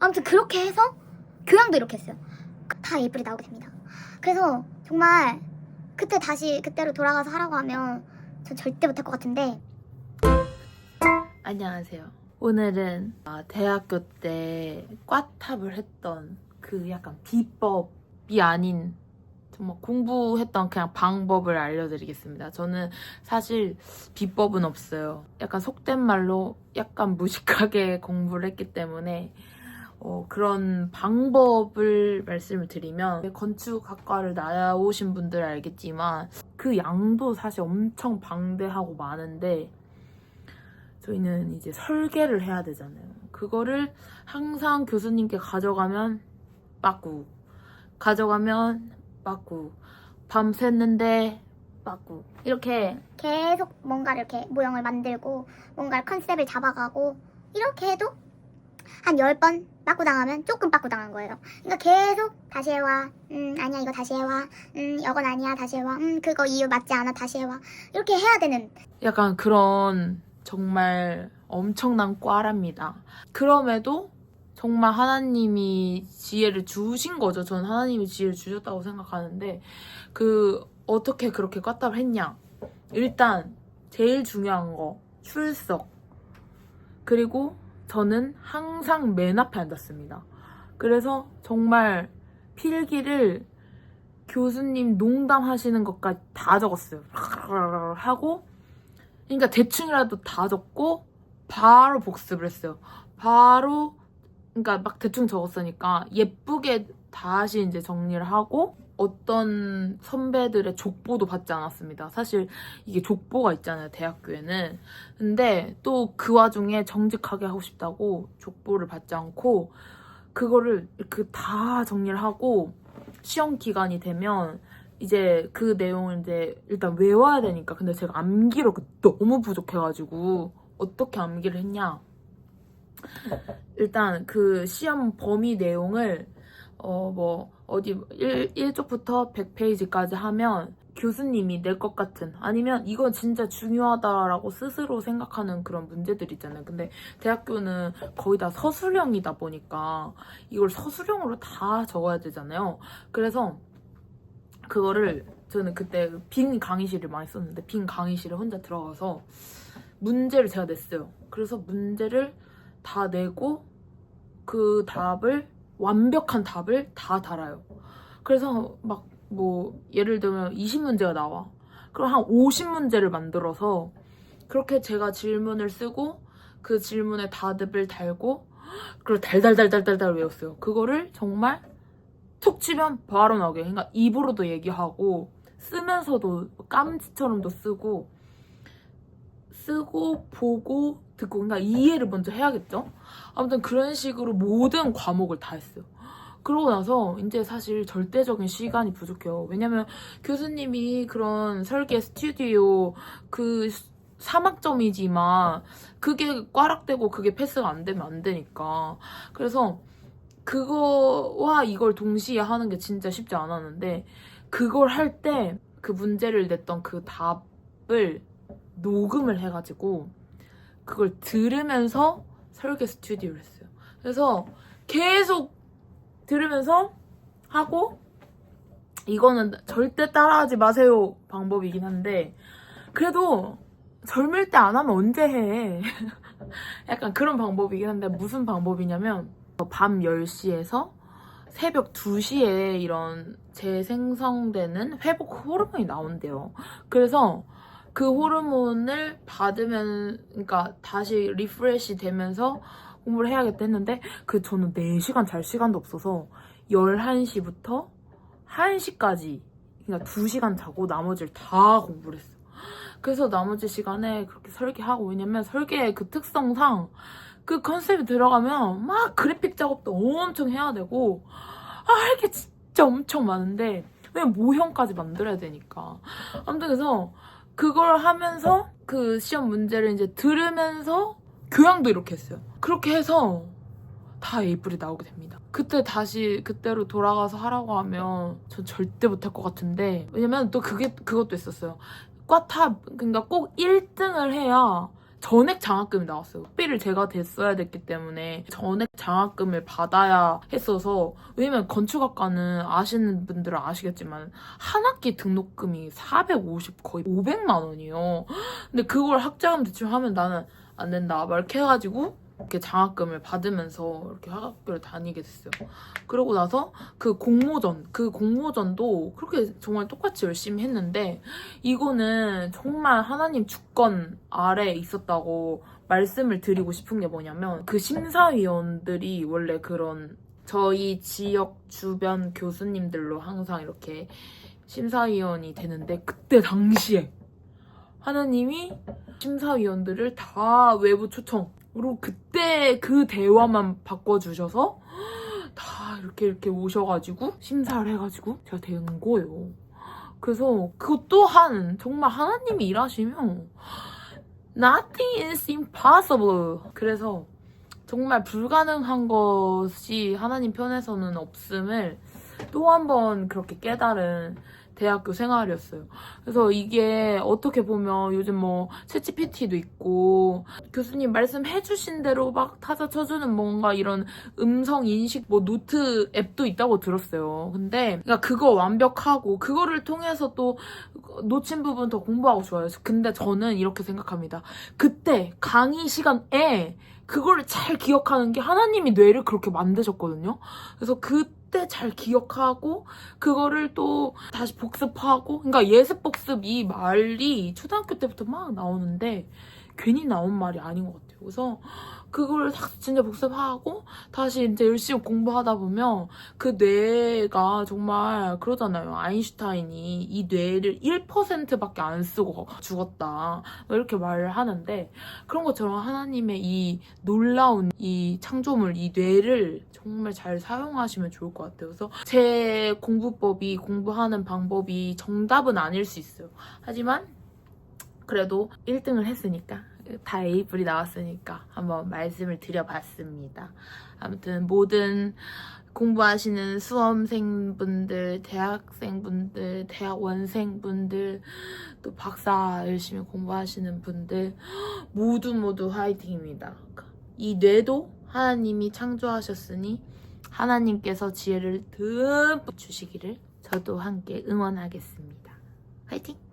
아무튼 그렇게 해서 교양도 이렇게 했어요. 다 A뿔이 나오게 됩니다. 그래서 정말 그때 다시 그때로 돌아가서 하라고 하면 전 절대 못할 것 같은데. 안녕하세요. 오늘은 대학교 때 꽈탑을 했던 그 약간 비법이 아닌 정말 공부했던 그냥 방법을 알려드리겠습니다. 저는 사실 비법은 없어요. 약간 속된 말로 약간 무식하게 공부를 했기 때문에 그런 방법을 말씀을 드리면, 건축학과를 나오신 분들 알겠지만 그 양도 사실 엄청 방대하고 많은데 저희는 이제 설계를 해야 되잖아요. 그거를 항상 교수님께 가져가면 빠꾸, 가져가면 빠꾸, 밤샜는데 빠꾸, 이렇게 계속 뭔가를 이렇게 모형을 만들고 뭔가 컨셉을 잡아가고 이렇게 해도 한 10번 빠꾸 당하면 조금 빠꾸 당한 거예요. 그러니까 계속 다시 해와, 아니야 이거 다시 해와, 이건 아니야 다시 해와, 그거 이유 맞지 않아 다시 해와, 이렇게 해야 되는 약간 그런 정말 엄청난 꽈랍니다. 그럼에도 정말 하나님이 지혜를 주신 거죠. 저는 하나님이 지혜를 주셨다고 생각하는데, 어떻게 그렇게 꽈탑을 했냐. 일단 제일 중요한 거 출석. 그리고 저는 항상 맨 앞에 앉았습니다. 그래서 정말 필기를 교수님 농담하시는 것까지 다 적었어요. 하고, 그러니까 대충이라도 다 적고 바로 복습을 했어요. 바로, 그러니까 막 대충 적었으니까 예쁘게 다시 이제 정리를 하고, 어떤 선배들의 족보도 받지 않았습니다. 사실 이게 족보가 있잖아요, 대학교에는. 근데 또 그 와중에 정직하게 하고 싶다고 족보를 받지 않고 그거를 그 다 정리를 하고, 시험 기간이 되면 이제 그 내용을 이제 일단 외워야 되니까. 근데 제가 암기로 너무 부족해가지고 어떻게 암기를 했냐. 일단 그 시험 범위 내용을 어디 1쪽부터 100페이지까지 하면 교수님이 낼 것 같은, 아니면 이건 진짜 중요하다라고 스스로 생각하는 그런 문제들 있잖아요. 근데 대학교는 거의 다 서술형이다 보니까 이걸 서술형으로 다 적어야 되잖아요. 그래서 그거를 저는 그때 빈 강의실을 많이 썼는데, 빈 강의실에 혼자 들어가서 문제를 제가 냈어요. 그래서 문제를 다 내고 그 답을, 완벽한 답을 다 달아요. 그래서 막 예를 들면 20문제가 나와. 그럼 한 50문제를 만들어서 그렇게 제가 질문을 쓰고 그 질문에 답을 달고, 그걸 달달달달달달 외웠어요. 그거를 정말 툭 치면 바로 나오게. 그러니까 입으로도 얘기하고 쓰면서도 깜지처럼도 쓰고 보고 듣고, 그러니까 이해를 먼저 해야겠죠? 아무튼 그런 식으로 모든 과목을 다 했어요. 그러고 나서 이제 사실 절대적인 시간이 부족해요. 왜냐면 교수님이 그런 설계 스튜디오 그 3학점이지만 그게 꽈락되고 그게 패스가 안 되면 안 되니까. 그래서 그거와 이걸 동시에 하는 게 진짜 쉽지 않았는데, 그걸 할 때 그 문제를 냈던 그 답을 녹음을 해가지고 그걸 들으면서 설계 스튜디오를 했어요. 그래서 계속 들으면서 하고, 이거는 절대 따라하지 마세요 방법이긴 한데, 그래도 젊을 때 안 하면 언제 해. 약간 그런 방법이긴 한데, 무슨 방법이냐면 밤 10시에서 새벽 2시에 이런 재생성되는 회복 호르몬이 나온대요. 그래서 그 호르몬을 받으면, 그러니까 다시 리프레시 되면서 공부를 해야겠다 했는데, 저는 4시간 잘 시간도 없어서 11시부터 1시까지, 그러니까 2시간 자고 나머지를 다 공부를 했어요. 그래서 나머지 시간에 그렇게 설계하고, 왜냐면 설계의 그 특성상 그 컨셉이 들어가면 막 그래픽 작업도 엄청 해야 되고, 할 게 진짜 엄청 많은데, 왜냐면 모형까지 만들어야 되니까. 아무튼 그래서 그걸 하면서 그 시험 문제를 이제 들으면서 교양도 이렇게 했어요. 그렇게 해서 다 A뿔이 나오게 됩니다. 그때 다시 그때로 돌아가서 하라고 하면 전 절대 못할 것 같은데, 왜냐면 또 그것도 있었어요. 꽈탑, 그러니까 꼭 1등을 해야 전액 장학금이 나왔어요. 학비를 제가 댔어야 됐기 때문에 전액 장학금을 받아야 했어서, 왜냐면 건축학과는 아시는 분들은 아시겠지만 한 학기 등록금이 450 거의 500만 원이에요. 근데 그걸 학자금 대출하면 나는 안 된다 막 이렇게 해가지고 이렇게 장학금을 받으면서 이렇게 학교를 다니게 됐어요. 그러고 나서 그 공모전도 그렇게 정말 똑같이 열심히 했는데, 이거는 정말 하나님 주권 아래에 있었다고 말씀을 드리고 싶은 게 뭐냐면, 그 심사위원들이 원래 그런 저희 지역 주변 교수님들로 항상 이렇게 심사위원이 되는데, 그때 당시에 하나님이 심사위원들을 다 외부 초청으로 그때 그 대화만 바꿔주셔서 다 이렇게 오셔가지고 심사를 해가지고 제가 된 거예요. 그래서 그것 또한 정말 하나님이 일하시면 nothing is impossible. 그래서 정말 불가능한 것이 하나님 편에서는 없음을 또 한 번 그렇게 깨달은 대학교 생활이었어요. 그래서 이게 어떻게 보면 요즘 뭐 챗GPT도 있고 교수님 말씀해주신 대로 막 타자 쳐주는 뭔가 이런 음성 인식 뭐 노트 앱도 있다고 들었어요. 근데 그러니까 그거 완벽하고 그거를 통해서 또 놓친 부분 더 공부하고 좋아요. 근데 저는 이렇게 생각합니다. 그때 강의 시간에 그거를 잘 기억하는 게 하나님이 뇌를 그렇게 만드셨거든요. 그래서 그때 잘 기억하고 그거를 또 다시 복습하고, 그러니까 예습복습 이 말이 초등학교 때부터 막 나오는데 괜히 나온 말이 아닌 것 같아요. 그래서 그걸 진짜 복습하고 다시 이제 열심히 공부하다 보면 그 뇌가 정말 그러잖아요. 아인슈타인이 이 뇌를 1%밖에 안 쓰고 죽었다 이렇게 말을 하는데, 그런 것처럼 하나님의 이 놀라운 이 창조물, 이 뇌를 정말 잘 사용하시면 좋을 것 같아요. 그래서 제 공부법이, 공부하는 방법이 정답은 아닐 수 있어요. 하지만 그래도 1등을 했으니까, 다 A뿔이 나왔으니까 한번 말씀을 드려봤습니다. 아무튼 모든 공부하시는 수험생분들, 대학생분들, 대학원생분들, 또 박사 열심히 공부하시는 분들 모두 화이팅입니다. 이 뇌도 하나님이 창조하셨으니 하나님께서 지혜를 듬뿍 주시기를 저도 함께 응원하겠습니다. 화이팅!